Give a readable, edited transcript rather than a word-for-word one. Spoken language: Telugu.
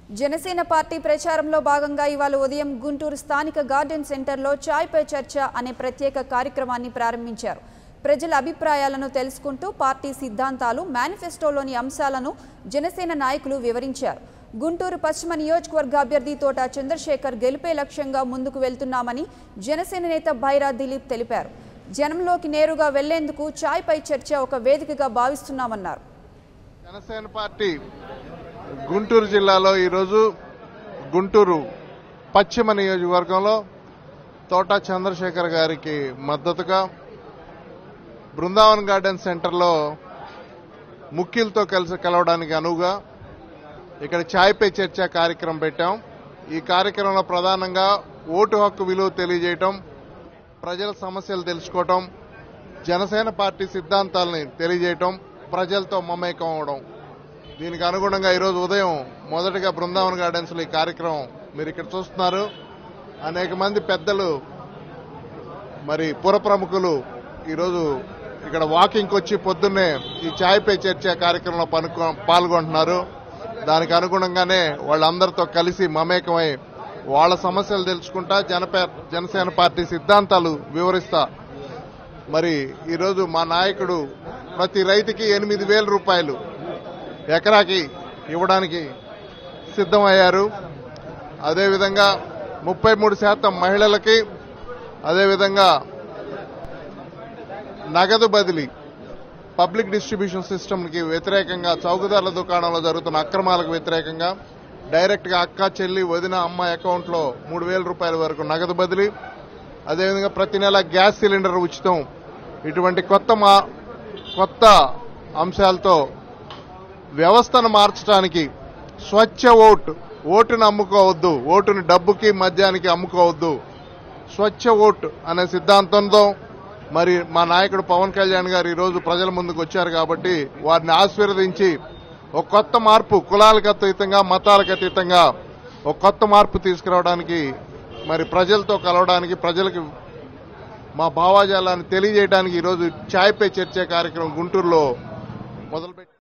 జనసేన పార్టీ ప్రచారంలో భాగంగా ఇవాళ ఉదయం గుంటూరు స్థానిక గార్డెన్ సెంటర్లో చాయ్ పే చర్చ అనే ప్రత్యేక కార్యక్రమాన్ని ప్రారంభించారు. ప్రజల అభిప్రాయాలను తెలుసుకుంటూ పార్టీ సిద్ధాంతాలు, మేనిఫెస్టోలోని అంశాలను జనసేన నాయకులు వివరించారు. గుంటూరు పశ్చిమ నియోజకవర్గ అభ్యర్థి తోట చంద్రశేఖర్ గెలుపే లక్ష్యంగా ముందుకు వెళ్తున్నామని జనసేన నేత బైరా దిలీప్ తెలిపారు. జనంలోకి నేరుగా వెళ్లేందుకు చాయ్ పై చర్చ ఒక వేదికగా భావిస్తున్నామన్నారు. జనసేన పార్టీ గుంటూరు జిల్లాలో ఈరోజు గుంటూరు పశ్చిమ నియోజకవర్గంలో తోట చంద్రశేఖర్ గారికి మద్దతుగా బృందావన్ గార్డెన్ సెంటర్లో ముఖ్యులతో కలిసి కలవడానికి అనువుగా ఇక్కడ చాయ్ పే చర్చ కార్యక్రమం పెట్టాం. ఈ కార్యక్రమంలో ప్రధానంగా ఓటు హక్కు విలువ తెలియజేయటం, ప్రజల సమస్యలు తెలుసుకోవటం, జనసేన పార్టీ సిద్ధాంతాలని తెలియజేయటం, ప్రజలతో మమేకం అవడం. దీనికి అనుగుణంగా ఈరోజు ఉదయం మొదటగా బృందావన్ గార్డెన్స్ లో ఈ కార్యక్రమం మీరు ఇక్కడ చూస్తున్నారు. అనేక మంది పెద్దలు, మరి పుర ప్రముఖులు ఈరోజు ఇక్కడ వాకింగ్ వచ్చి పొద్దున్నే ఈ చాయ్ పే చర్చ కార్యక్రమంలో పాల్గొంటున్నారు. దానికి అనుగుణంగానే వాళ్ళందరితో కలిసి మమేకమై వాళ్ళ సమస్యలు తెలుసుకుంటా, జనసేన పార్టీ సిద్ధాంతాలు వివరిస్తా. మరి ఈరోజు మా నాయకుడు ప్రతి రైతుకి 8,000 రూపాయలు ఎకరాకి ఇవ్వడానికి సిద్ధమయ్యారు. అదేవిధంగా 33% మహిళలకి, అదేవిధంగా నగదు బదిలీ, పబ్లిక్ డిస్ట్రిబ్యూషన్ సిస్టమ్కి వ్యతిరేకంగా, చౌకధరల దుకాణంలో జరుగుతున్న అక్రమాలకు వ్యతిరేకంగా డైరెక్ట్ గా అక్క, చెల్లి, వదిన, అమ్మ అకౌంట్ లో 3,000 రూపాయల వరకు నగదు బదిలీ, అదేవిధంగా ప్రతి నెల గ్యాస్ సిలిండర్ ఉచితం, ఇటువంటి కొత్త అంశాలతో వ్యవస్థను మార్చడానికి స్వచ్ఛ ఓటును అమ్ముకోవద్దు, ఓటుని డబ్బుకి మద్యానికి అమ్ముకోవద్దు, స్వచ్ఛ ఓటు అనే సిద్ధాంతంతో మరి మా నాయకుడు పవన్ కళ్యాణ్ గారు ఈరోజు ప్రజల ముందుకు వచ్చారు. కాబట్టి వారిని ఆశీర్వదించి ఒక కొత్త మార్పు, కులాలకు అతీతంగా, మతాలకు అతీతంగా ఒక కొత్త మార్పు తీసుకురావడానికి, మరి ప్రజలతో కలవడానికి, ప్రజలకు మా భావాజాలాన్ని తెలియజేయడానికి ఈరోజు చాయ్ పే చర్చ కార్యక్రమం గుంటూరులో మొదలుపెట్టి